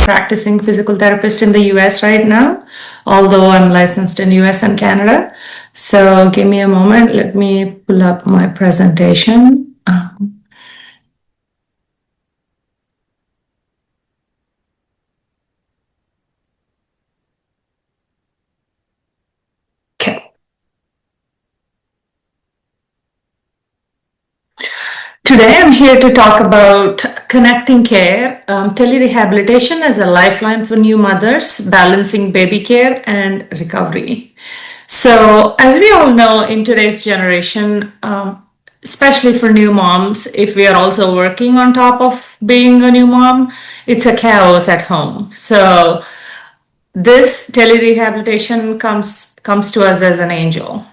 practicing physical therapist in the US right now, although I'm licensed in US and Canada. So give me a moment. Let me pull up my presentation. Okay. Today, I'm here to talk about connecting care, telerehabilitation as a lifeline for new mothers, balancing baby care and recovery. So, as we all know, in today's generation, especially for new moms, if we are also working on top of being a new mom, it's a chaos at home. So, this telerehabilitation comes to us as an angel.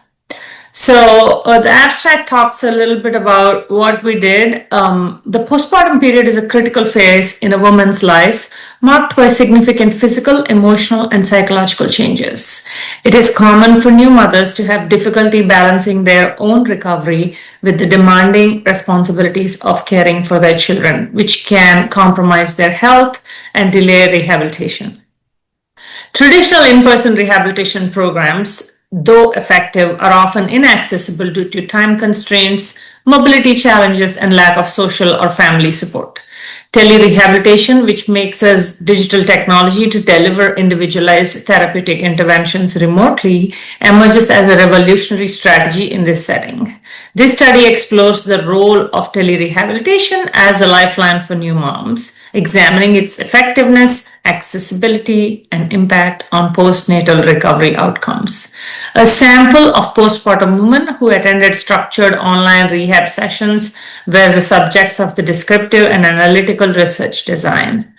So the abstract talks a little bit about what we did. The postpartum period is a critical phase in a woman's life, marked by significant physical, emotional, and psychological changes. It is common for new mothers to have difficulty balancing their own recovery with the demanding responsibilities of caring for their children, which can compromise their health and delay rehabilitation. Traditional in-person rehabilitation programs, though effective, are often inaccessible due to time constraints, mobility challenges, and lack of social or family support. Telerehabilitation, which mixes digital technology to deliver individualized therapeutic interventions remotely, emerges as a revolutionary strategy in this setting. This study explores the role of telerehabilitation as a lifeline for new moms, examining its effectiveness, accessibility, and impact on postnatal recovery outcomes. A sample of postpartum women who attended structured online rehab sessions were the subjects of the descriptive and analytical research design.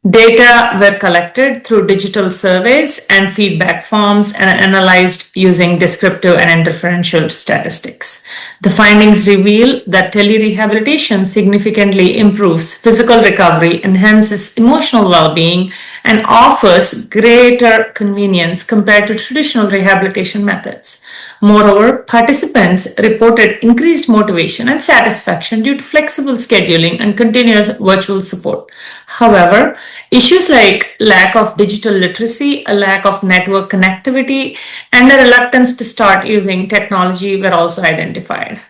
Data were collected through digital surveys and feedback forms and analyzed using descriptive and inferential statistics. The findings reveal that telerehabilitation significantly improves physical recovery, enhances emotional well-being, and offers greater convenience compared to traditional rehabilitation methods. Moreover, participants reported increased motivation and satisfaction due to flexible scheduling and continuous virtual support. However, issues like lack of digital literacy, a lack of network connectivity, and a reluctance to start using technology were also identified.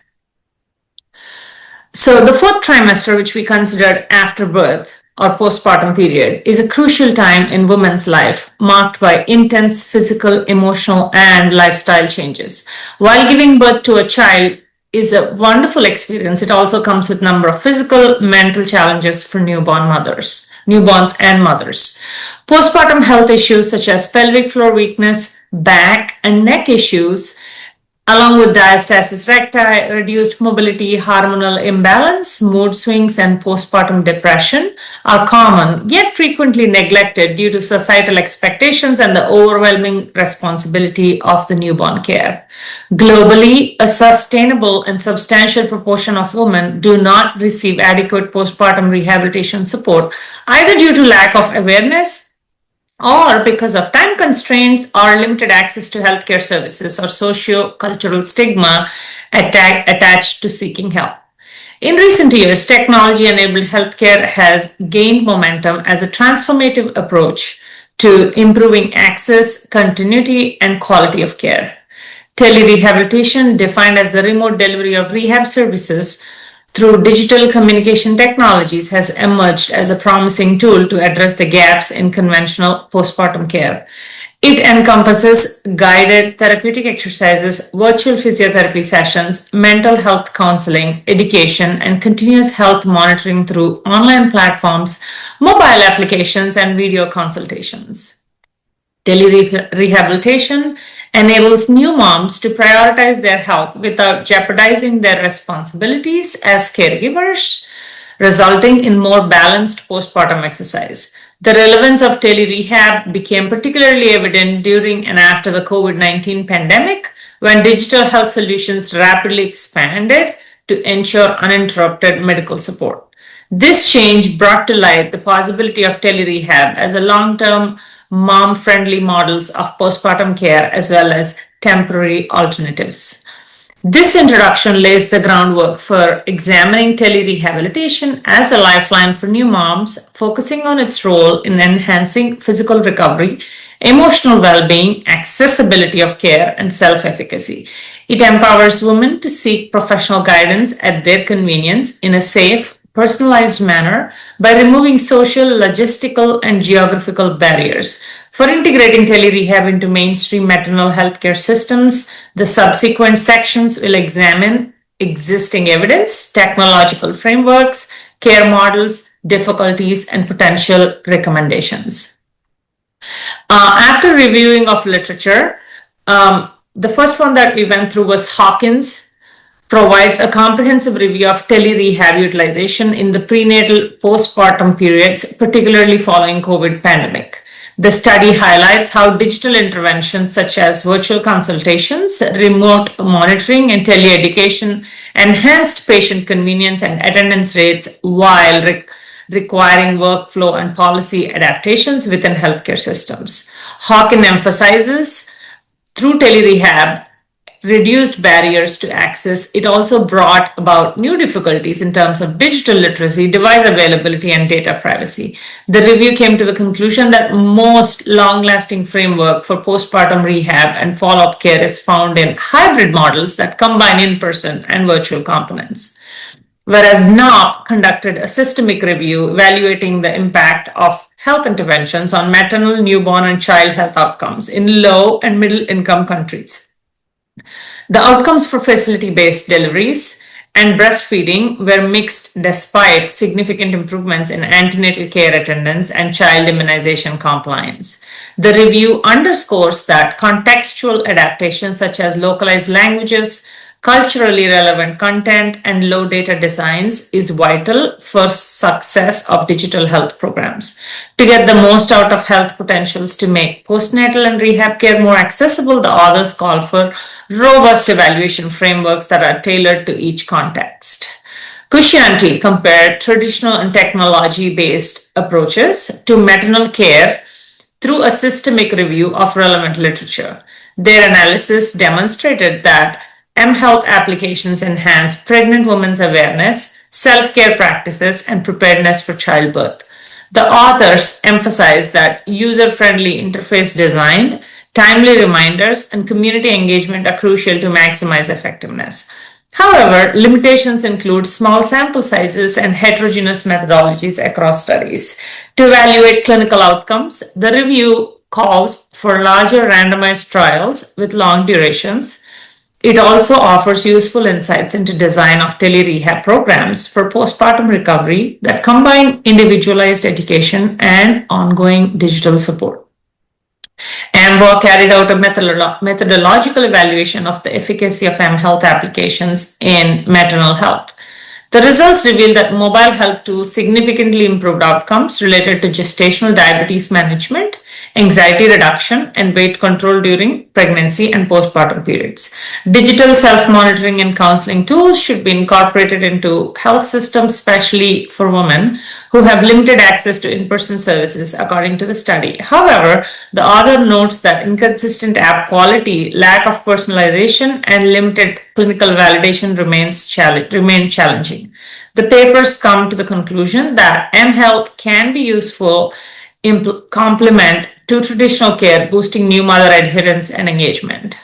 So the fourth trimester, which we considered after birth or postpartum period, is a crucial time in women's life, marked by intense physical, emotional, and lifestyle changes. While giving birth to a child is a wonderful experience, it also comes with a number of physical, mental challenges for newborns and mothers. Postpartum health issues such as pelvic floor weakness, back and neck issues, along with diastasis recti, reduced mobility, hormonal imbalance, mood swings, and postpartum depression are common, yet frequently neglected due to societal expectations and the overwhelming responsibility of the newborn care. Globally, a sustainable and substantial proportion of women do not receive adequate postpartum rehabilitation support, either due to lack of awareness or because of time constraints or limited access to healthcare services or socio-cultural stigma attached to seeking help. In recent years, technology-enabled healthcare has gained momentum as a transformative approach to improving access, continuity, and quality of care. Telerehabilitation, defined as the remote delivery of rehab services through digital communication technologies, has emerged as a promising tool to address the gaps in conventional postpartum care. It encompasses guided therapeutic exercises, virtual physiotherapy sessions, mental health counseling, education, and continuous health monitoring through online platforms, mobile applications, and video consultations. Telerehabilitation enables new moms to prioritize their health without jeopardizing their responsibilities as caregivers, resulting in more balanced postpartum exercise. The relevance of telerehab became particularly evident during and after the COVID-19 pandemic, when digital health solutions rapidly expanded to ensure uninterrupted medical support. This change brought to light the possibility of telerehab as a long-term mom-friendly models of postpartum care as well as temporary alternatives. This introduction lays the groundwork for examining telerehabilitation as a lifeline for new moms, focusing on its role in enhancing physical recovery, emotional well-being, accessibility of care, and self-efficacy. It empowers women to seek professional guidance at their convenience in a safe, personalized manner by removing social, logistical, and geographical barriers. For integrating telerehab into mainstream maternal healthcare systems, the subsequent sections will examine existing evidence, technological frameworks, care models, difficulties, and potential recommendations. After reviewing of literature, the first one that we went through was Hawkins provides a comprehensive review of telerehab utilization in the prenatal postpartum periods, particularly following COVID pandemic. The study highlights how digital interventions such as virtual consultations, remote monitoring, and teleeducation enhanced patient convenience and attendance rates while requiring workflow and policy adaptations within healthcare systems. Hawkins emphasizes through telerehab reduced barriers to access, it also brought about new difficulties in terms of digital literacy, device availability, and data privacy. The review came to the conclusion that most long-lasting framework for postpartum rehab and follow-up care is found in hybrid models that combine in-person and virtual components. Whereas NOP conducted a systemic review evaluating the impact of health interventions on maternal, newborn, and child health outcomes in low and middle income countries. The outcomes for facility-based deliveries and breastfeeding were mixed despite significant improvements in antenatal care attendance and child immunization compliance. The review underscores that contextual adaptations such as localized languages, culturally relevant content, and low data designs is vital for success of digital health programs. To get the most out of health potentials to make postnatal and rehab care more accessible, the authors call for robust evaluation frameworks that are tailored to each context. Cuscianti compared traditional and technology-based approaches to maternal care through a systemic review of relevant literature. Their analysis demonstrated that mHealth applications enhance pregnant women's awareness, self-care practices, and preparedness for childbirth. The authors emphasize that user-friendly interface design, timely reminders, and community engagement are crucial to maximize effectiveness. However, limitations include small sample sizes and heterogeneous methodologies across studies. To evaluate clinical outcomes, the review calls for larger randomized trials with long durations. It also offers useful insights into design of telerehab programs for postpartum recovery that combine individualized education and ongoing digital support. AMBO carried out a methodological evaluation of the efficacy of mHealth applications in maternal health. The results reveal that mobile health tools significantly improved outcomes related to gestational diabetes management, anxiety reduction, and weight control during pregnancy and postpartum periods. Digital self-monitoring and counseling tools should be incorporated into health systems, especially for women who have limited access to in-person services, according to the study. However, the author notes that inconsistent app quality, lack of personalization, and limited clinical validation remain challenging. The papers come to the conclusion that mHealth can be useful complement to traditional care, boosting new mother adherence and engagement.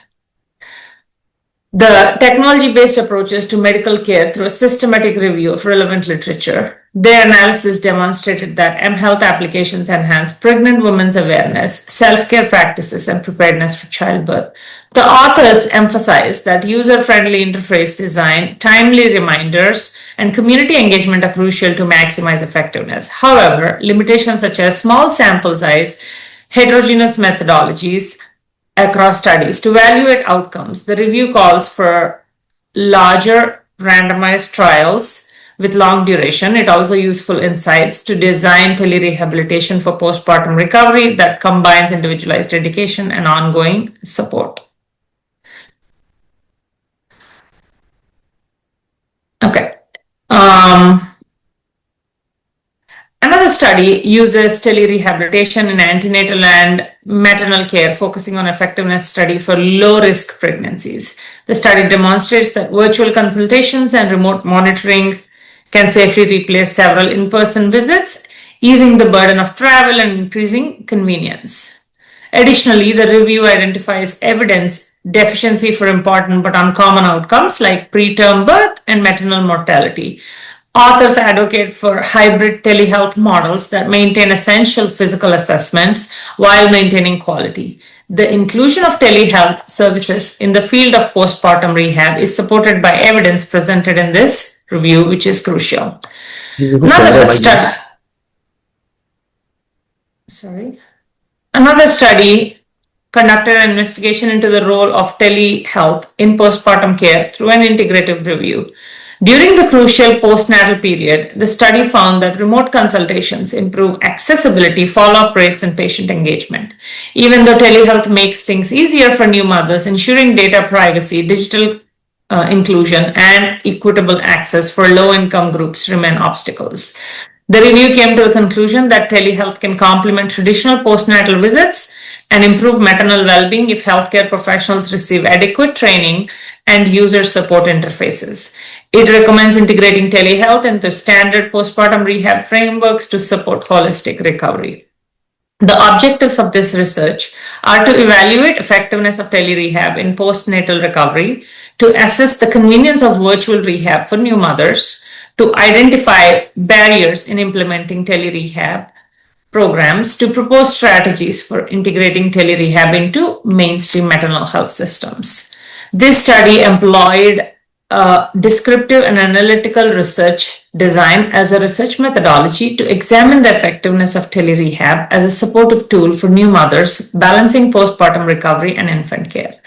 The technology-based approaches to medical care through a systematic review of relevant literature. Their analysis demonstrated that mHealth applications enhance pregnant women's awareness, self-care practices, and preparedness for childbirth. The authors emphasize that user-friendly interface design, timely reminders, and community engagement are crucial to maximize effectiveness. However, limitations such as small sample size, heterogeneous methodologies across studies to evaluate outcomes. The review calls for larger randomized trials with long duration. It also useful insights to design telerehabilitation for postpartum recovery that combines individualized education and ongoing support. Okay. Another study study uses telerehabilitation in antenatal and maternal care, focusing on effectiveness study for low-risk pregnancies. The study demonstrates that virtual consultations and remote monitoring can safely replace several in-person visits, easing the burden of travel and increasing convenience. Additionally, the review identifies evidence deficiency for important but uncommon outcomes like preterm birth and maternal mortality. Authors advocate for hybrid telehealth models that maintain essential physical assessments while maintaining quality. The inclusion of telehealth services in the field of postpartum rehab is supported by evidence presented in this review, which is crucial. Another study conducted an investigation into the role of telehealth in postpartum care through an integrative review. During the crucial postnatal period, the study found that remote consultations improve accessibility, follow-up rates, and patient engagement. Even though telehealth makes things easier for new mothers, ensuring data privacy, digital inclusion, and equitable access for low-income groups remain obstacles. The review came to the conclusion that telehealth can complement traditional postnatal visits and improve maternal well-being if healthcare professionals receive adequate training and user support interfaces. It recommends integrating telehealth into standard postpartum rehab frameworks to support holistic recovery. The objectives of this research are to evaluate effectiveness of telerehab in postnatal recovery, to assess the convenience of virtual rehab for new mothers, to identify barriers in implementing telerehab programs, to propose strategies for integrating telerehab into mainstream maternal health systems. This study employed descriptive and analytical research design as a research methodology to examine the effectiveness of telerehab as a supportive tool for new mothers balancing postpartum recovery and infant care.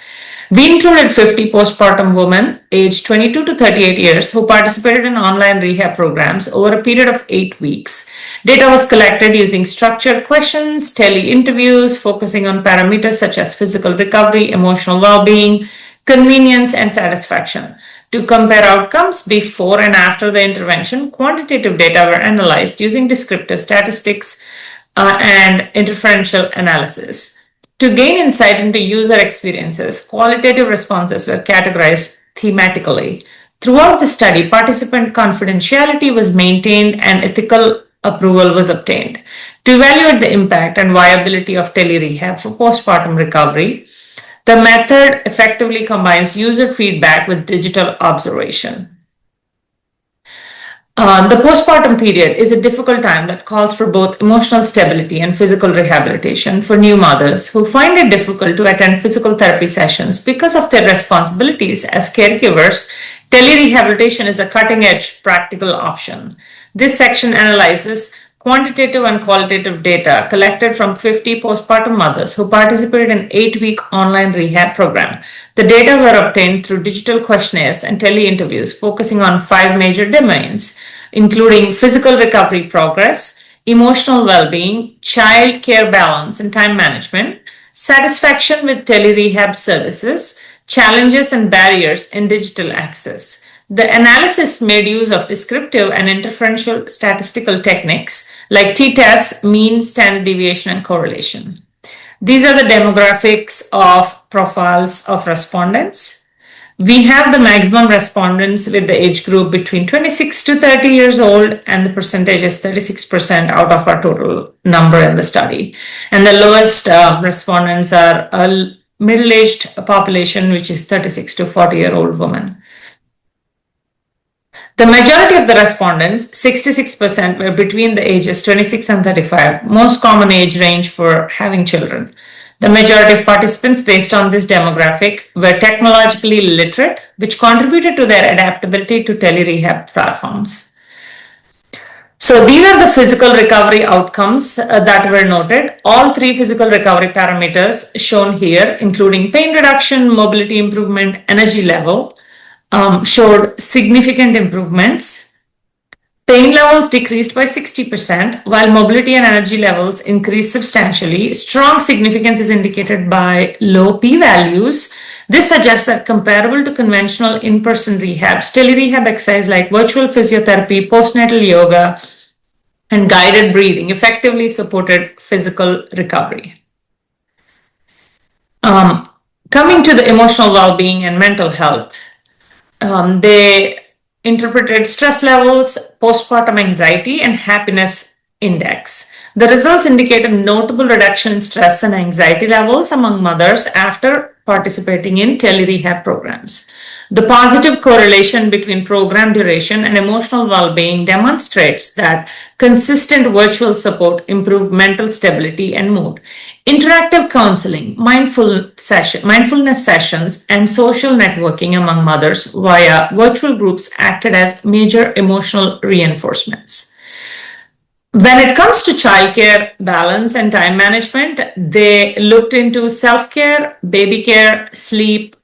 We included 50 postpartum women aged 22 to 38 years who participated in online rehab programs over a period of 8 weeks. Data was collected using structured questions, tele-interviews, focusing on parameters such as physical recovery, emotional well-being, convenience, and satisfaction. To compare outcomes before and after the intervention, quantitative data were analyzed using descriptive statistics and inferential analysis. To gain insight into user experiences, qualitative responses were categorized thematically. Throughout the study, participant confidentiality was maintained and ethical approval was obtained. To evaluate the impact and viability of telerehab for postpartum recovery, the method effectively combines user feedback with digital observation. The postpartum period is a difficult time that calls for both emotional stability and physical rehabilitation for new mothers who find it difficult to attend physical therapy sessions because of their responsibilities as caregivers. Telerehabilitation is a cutting-edge practical option. This section analyzes quantitative and qualitative data collected from 50 postpartum mothers who participated in an 8-week online rehab program. The data were obtained through digital questionnaires and tele-interviews focusing on 5 major domains, including physical recovery progress, emotional well-being, child care balance and time management, satisfaction with telerehab services, challenges and barriers in digital access. The analysis made use of descriptive and inferential statistical techniques like t-test, mean, standard deviation, and correlation. These are the demographics of profiles of respondents. We have the maximum respondents with the age group between 26 to 30 years old, and the percentage is 36% out of our total number in the study. And the lowest respondents are a middle-aged population, which is 36 to 40-year-old women. The majority of the respondents, 66%, were between the ages 26 and 35, most common age range for having children. The majority of participants based on this demographic were technologically literate, which contributed to their adaptability to telerehab platforms. So these are the physical recovery outcomes that were noted. All 3 physical recovery parameters shown here, including pain reduction, mobility improvement, energy level, showed significant improvements. Pain levels decreased by 60%, while mobility and energy levels increased substantially. Strong significance is indicated by low p-values. This suggests that comparable to conventional in-person rehabs, telerehab exercise like virtual physiotherapy, postnatal yoga, and guided breathing effectively supported physical recovery. Coming to the emotional well-being and mental health, they interpreted stress levels, postpartum anxiety, and happiness index. The results indicated notable reduction in stress and anxiety levels among mothers after participating in telerehab programs. The positive correlation between program duration and emotional well-being demonstrates that consistent virtual support improved mental stability and mood. Interactive counseling, mindfulness sessions, and social networking among mothers via virtual groups acted as major emotional reinforcements. When it comes to childcare balance and time management, they looked into self-care, baby care, sleep,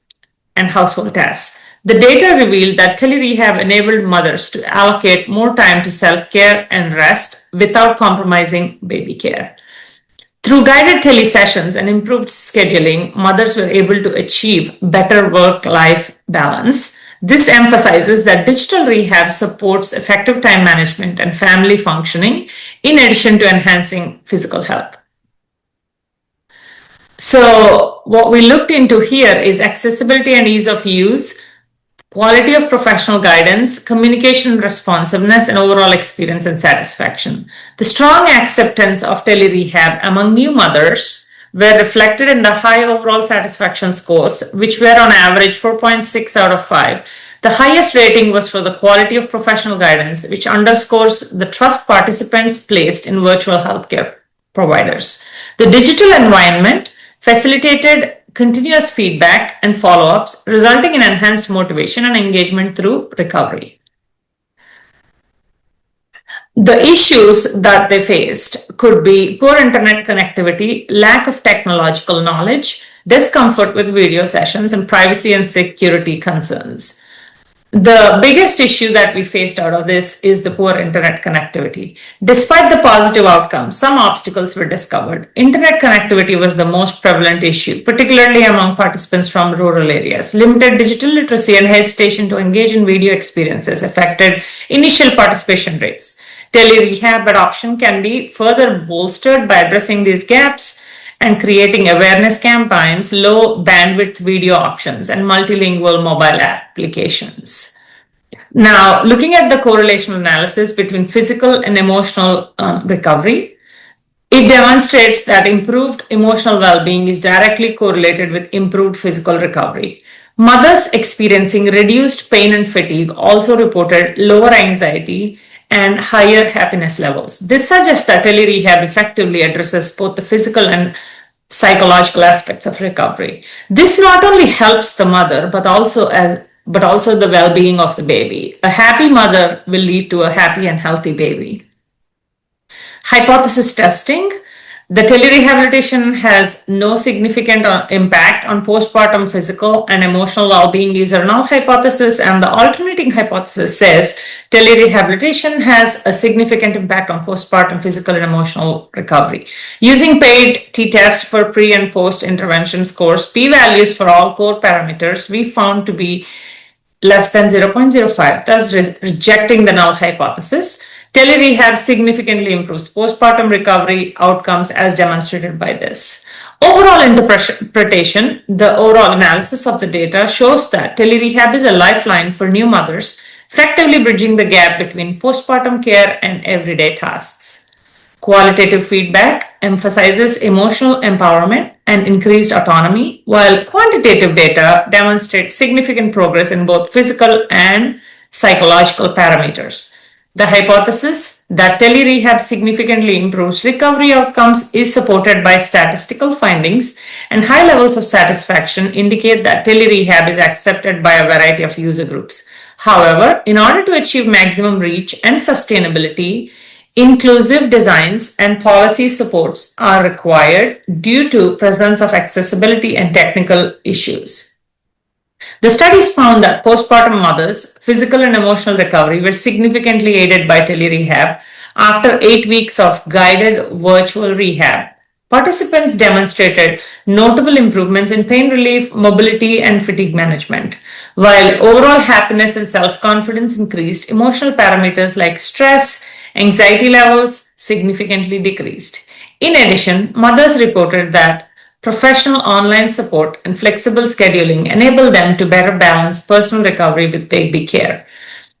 and household tasks. The data revealed that telerehab enabled mothers to allocate more time to self-care and rest without compromising baby care. Through guided telesessions and improved scheduling, mothers were able to achieve better work-life balance. This emphasizes that digital rehab supports effective time management and family functioning in addition to enhancing physical health. So what we looked into here is accessibility and ease of use, quality of professional guidance, communication responsiveness, and overall experience and satisfaction. The strong acceptance of telerehab among new mothers were reflected in the high overall satisfaction scores, which were on average 4.6 out of 5. The highest rating was for the quality of professional guidance, which underscores the trust participants placed in virtual healthcare providers. The digital environment facilitated continuous feedback and follow-ups, resulting in enhanced motivation and engagement through recovery. The issues that they faced could be poor internet connectivity, lack of technological knowledge, discomfort with video sessions, and privacy and security concerns. The biggest issue that we faced out of this is the poor internet connectivity. Despite the positive outcomes, some obstacles were discovered. Internet connectivity was the most prevalent issue, particularly among participants from rural areas. Limited digital literacy and hesitation to engage in video experiences affected initial participation rates. Telerehab adoption can be further bolstered by addressing these gaps and creating awareness campaigns, low bandwidth video options, and multilingual mobile applications. Now, looking at the correlation analysis between physical and emotional recovery, it demonstrates that improved emotional well-being is directly correlated with improved physical recovery. Mothers experiencing reduced pain and fatigue also reported lower anxiety and higher happiness levels. This suggests that telerehab effectively addresses both the physical and psychological aspects of recovery. This not only helps the mother, but also the well-being of the baby. A happy mother will lead to a happy and healthy baby. Hypothesis testing. The telerehabilitation has no significant impact on postpartum physical and emotional well-being is a null hypothesis, and the alternating hypothesis says telerehabilitation has a significant impact on postpartum physical and emotional recovery. Using paid t-test for pre and post intervention scores, p-values for all core parameters, we found to be less than 0.05, thus rejecting the null hypothesis. Telerehab significantly improves postpartum recovery outcomes as demonstrated by this. Overall interpretation, the overall analysis of the data shows that telerehab is a lifeline for new mothers, effectively bridging the gap between postpartum care and everyday tasks. Qualitative feedback emphasizes emotional empowerment and increased autonomy, while quantitative data demonstrates significant progress in both physical and psychological parameters. The hypothesis that telerehab significantly improves recovery outcomes is supported by statistical findings, and high levels of satisfaction indicate that telerehab is accepted by a variety of user groups. However, in order to achieve maximum reach and sustainability, inclusive designs and policy supports are required due to presence of accessibility and technical issues. The studies found that postpartum mothers' physical and emotional recovery were significantly aided by telerehab after 8 weeks of guided virtual rehab. Participants demonstrated notable improvements in pain relief, mobility, and fatigue management. While overall happiness and self-confidence increased, emotional parameters like stress, anxiety levels significantly decreased. In addition, mothers reported that professional online support and flexible scheduling enabled them to better balance personal recovery with baby care.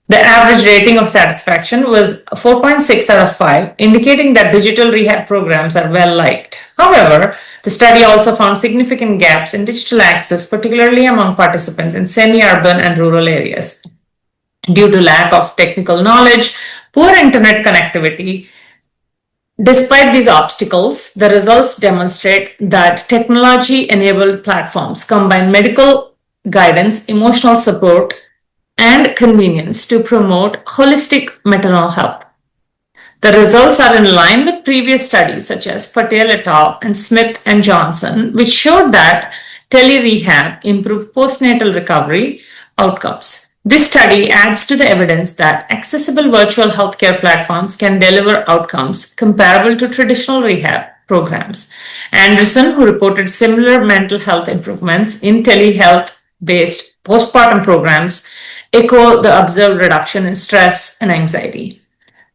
The average rating of satisfaction was 4.6 out of 5, indicating that digital rehab programs are well liked. However, the study also found significant gaps in digital access, particularly among participants in semi-urban and rural areas. Due to lack of technical knowledge, poor internet connectivity. Despite these obstacles, the results demonstrate that technology-enabled platforms combine medical guidance, emotional support, and convenience to promote holistic maternal health. The results are in line with previous studies such as Patel et al. And Smith and Johnson, which showed that telerehab improved postnatal recovery outcomes. This study adds to the evidence that accessible virtual healthcare platforms can deliver outcomes comparable to traditional rehab programs. Anderson, who reported similar mental health improvements in telehealth-based postpartum programs, echo the observed reduction in stress and anxiety.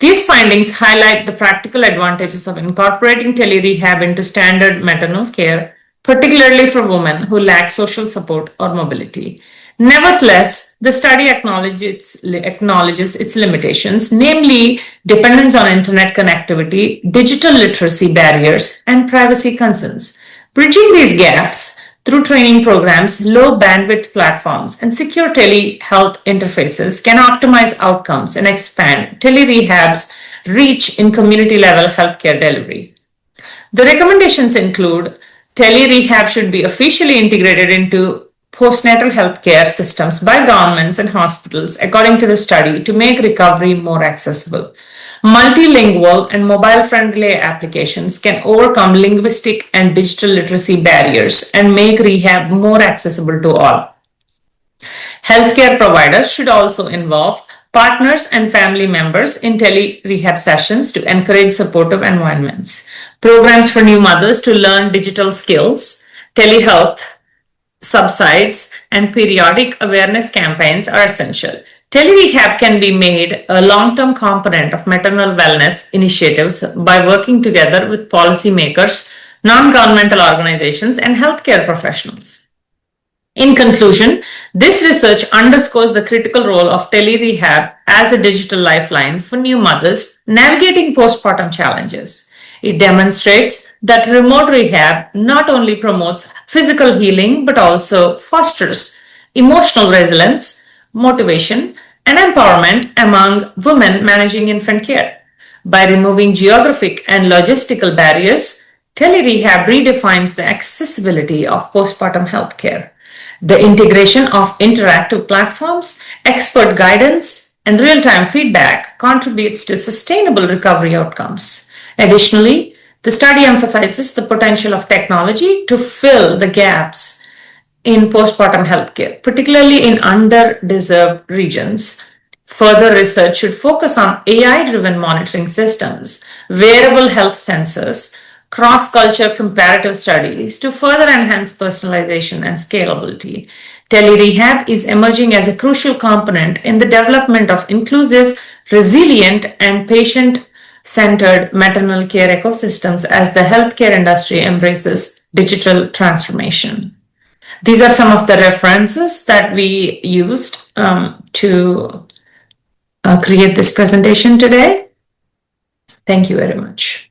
These findings highlight the practical advantages of incorporating telerehab into standard maternal care, particularly for women who lack social support or mobility. Nevertheless, the study acknowledges its limitations, namely dependence on internet connectivity, digital literacy barriers, and privacy concerns. Bridging these gaps through training programs, low bandwidth platforms, and secure telehealth interfaces can optimize outcomes and expand telerehab's reach in community level healthcare delivery. The recommendations include telerehab should be officially integrated into postnatal healthcare systems by governments and hospitals, according to the study, to make recovery more accessible. Multilingual and mobile-friendly applications can overcome linguistic and digital literacy barriers and make rehab more accessible to all. Healthcare providers should also involve partners and family members in tele-rehab sessions to encourage supportive environments. Programs for new mothers to learn digital skills, telehealth subsides, and periodic awareness campaigns are essential. Telerehab can be made a long-term component of maternal wellness initiatives by working together with policymakers, non-governmental organizations, and healthcare professionals. In conclusion, this research underscores the critical role of telerehab as a digital lifeline for new mothers navigating postpartum challenges. It demonstrates that remote rehab not only promotes physical healing but also fosters emotional resilience, motivation, and empowerment among women managing infant care. By removing geographic and logistical barriers, telerehab redefines the accessibility of postpartum healthcare. The integration of interactive platforms, expert guidance, and real-time feedback contributes to sustainable recovery outcomes. Additionally, the study emphasizes the potential of technology to fill the gaps in postpartum healthcare, particularly in underserved regions. Further research should focus on AI-driven monitoring systems, wearable health sensors, cross-culture comparative studies to further enhance personalization and scalability. Telerehab is emerging as a crucial component in the development of inclusive, resilient, and patient-centered maternal care ecosystems as the healthcare industry embraces digital transformation. These are some of the references that we used to create this presentation today. Thank you very much.